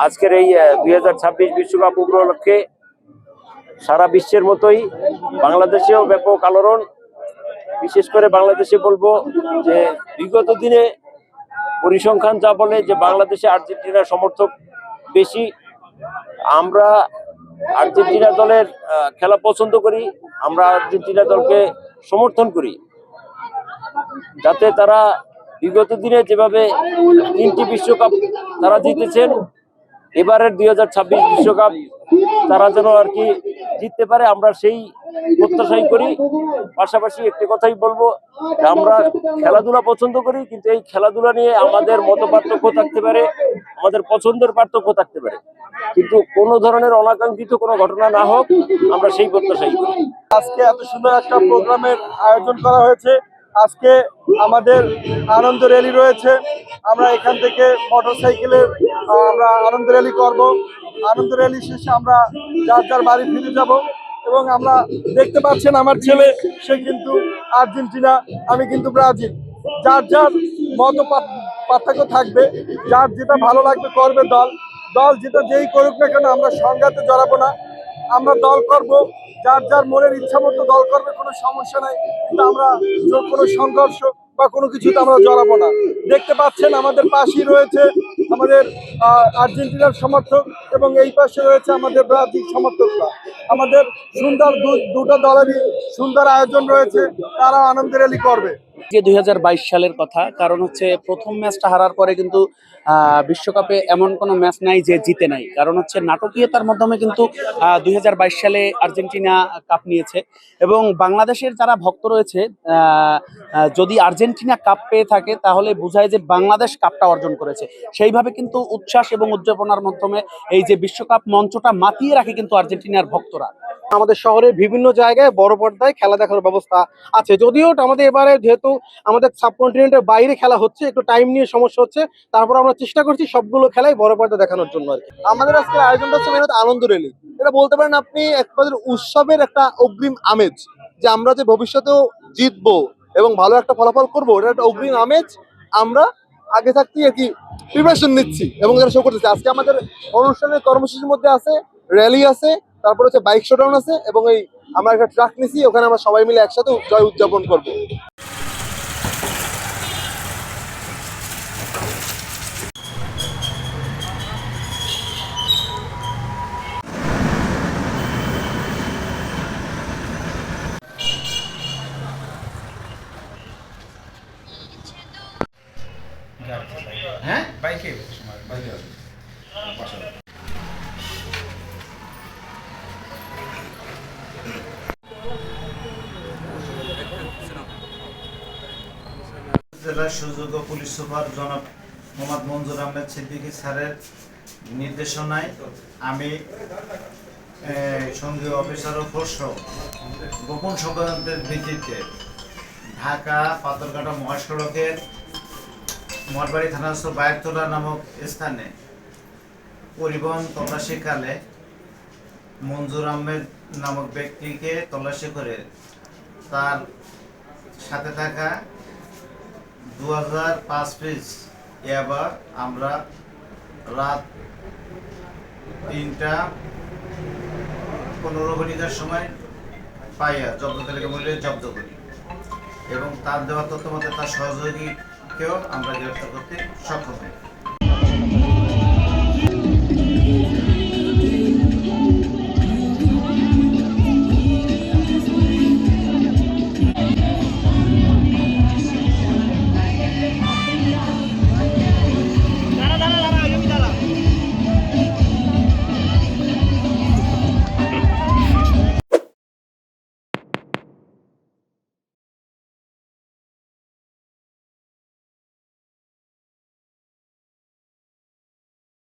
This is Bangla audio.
আজকের এই 2026 বিশ্বকাপ উপলক্ষে সারা বিশ্বের মতোই বাংলাদেশেও ব্যাপক আলোড়ন। বিশেষ করে বাংলাদেশে বলবো যে বিগত দিনে পরিসংখ্যান যা বলে যে বাংলাদেশে আর্জেন্টিনার সমর্থক বেশি। আমরা আর্জেন্টিনা দলের খেলা পছন্দ করি, আমরা আর্জেন্টিনা দলকে সমর্থন করি, যাতে তারা বিগত দিনে যেভাবে 3টি বিশ্বকাপ তারা জিতেছেন, এবারের 2026 বিশ্বকাপ তারা যেন আর কি জিততে পারে, আমরা সেই প্রত্যাশাই করি। পাশাপাশি একটি কথাই বলবো, আমরা খেলাধুলা পছন্দ করি, কিন্তু এই খেলাধুলা নিয়ে আমাদের মত পার্থক্য থাকতে পারে, আমাদের পছন্দের পার্থক্য থাকতে পারে, কিন্তু কোনো ধরনের অনাকাঙ্ক্ষিত কোনো ঘটনা না হোক, আমরা সেই প্রত্যাশাই করি। আজকে এত সুন্দর একটা প্রোগ্রামের আয়োজন করা হয়েছে। আজকে আমাদের আনন্দ র্যালি রয়েছে। আমরা এখান থেকে মোটরসাইকেলের আমরা আনন্দ র্যালি করব। আনন্দ র্যালি শেষে আমরা যার যার বাড়ি ফিরে যাব এবং আমরা দেখতে পাচ্ছেন আমার ছেলে সে কিন্তু আর্জেন্টিনা, আমি কিন্তু ব্রাজিল। যার যার মত পার্থক্য থাকবে, যার যেটা ভালো লাগবে করবে দল যেটা যেই করুক না কেন, আমরা সংঘাতে জড়াবো না। আমরা দল করব, যার যার মনের ইচ্ছা মতো দল করবে, কোনো সমস্যা নাই, কিন্তু আমরা কোনো সংঘর্ষ বা কোনো কিছুতে আমরা জড়াবো না। দেখতে পাচ্ছেন আমাদের পাশেই রয়েছে আমাদের আর্জেন্টিনার সমর্থক এবং এই পাশে রয়েছে আমাদের ব্রাজিল সমর্থকরা। আমাদের সুন্দর দুটো দলেরই সুন্দর আয়োজন রয়েছে, তারা আনন্দ র্যালি করবে। যে 2022 সালের কথা, কারণ হচ্ছে প্রথম ম্যাচটা হারার পরে কিন্তু বিশ্বকাপে এমন কোনো ম্যাচ নাই যে জিতে নাই, কারণ হচ্ছে নাটকীয়তার মাধ্যমে কিন্তু 2022 সালে আর্জেন্টিনা কাপ নিয়েছে। এবং বাংলাদেশের যারা ভক্ত রয়েছে, যদি আর্জেন্টিনা কাপ পেয়ে থাকে তাহলে বোঝায় যে বাংলাদেশ কাপটা অর্জন করেছে। সেইভাবে কিন্তু উচ্ছ্বাস এবং উদযাপনার মাধ্যমে এই যে বিশ্বকাপ মঞ্চটা মাতিয়ে রাখে কিন্তু আর্জেন্টিনার ভক্তরা। আমাদের শহরের বিভিন্ন জায়গায় বড় পর্দায় খেলা দেখার ব্যবস্থা আছে, যদিও আমাদের এবারে যেহেতু আমাদের সাবকন্টিনেন্টের বাইরে খেলা হচ্ছে, একটু টাইম নিয়ে সমস্যা হচ্ছে, তারপর আমরা চেষ্টা করছি সবগুলো খেলাই বড় পর্দা দেখানোর জন্য আর কি। আমাদের আজকে আয়োজনটা হচ্ছে মেন আনন্দ র্যালি। এটা বলতে পারেন আপনি একবারে উৎসবের একটা অগ্রিম আমেজ, যে আমরা যে ভবিষ্যতেও জিতবো এবং ভালো একটা ফলাফল করবো, এটা একটা অগ্রিম আমেজ। আমরা আগে থাকতেই আর কি প্রিপারেশন নিচ্ছি এবং যারা শো করতেছে। আজকে আমাদের অনুষ্ঠানের কর্মসূচির মধ্যে আছে র্যালি আছে, তারপর হচ্ছে বাইক শোডাউন আছে এবং এই আমরা একটা ট্রাক নিছি, ওখানে আমরা সবাই মিলে একসাথে জয় উদযাপন করব। হ্যাঁ বাইকে বাইকে জেলার সুযোগ্য পুলিশ সুপার জনাব মোহাম্মদ মঞ্জুর আহমেদ সিদ্দিকী স্যারের নির্দেশনায় আমি সঙ্গীয় অফিসার ও ফোর্স গোপন সংবাদের ভিত্তিতে ঢাকা পাথরঘাটা মহাসড়কের মঠবাড়ি থানাস্থ বায়কতলা নামক স্থানে পরিবহন তল্লাশিকালে মঞ্জুর আহমেদ নামক ব্যক্তিকে তল্লাশি করে তার সাথে থাকা 2005 পিস ইয়াবা আমরা রাত 3:15 সময় পাইয়া জব্দ তালিকা মূল্যে জব্দ করি এবং তার দেওয়া তথ্য মতে তার সহযোগীকেও আমরা গ্রেফতার করতে সক্ষম হই।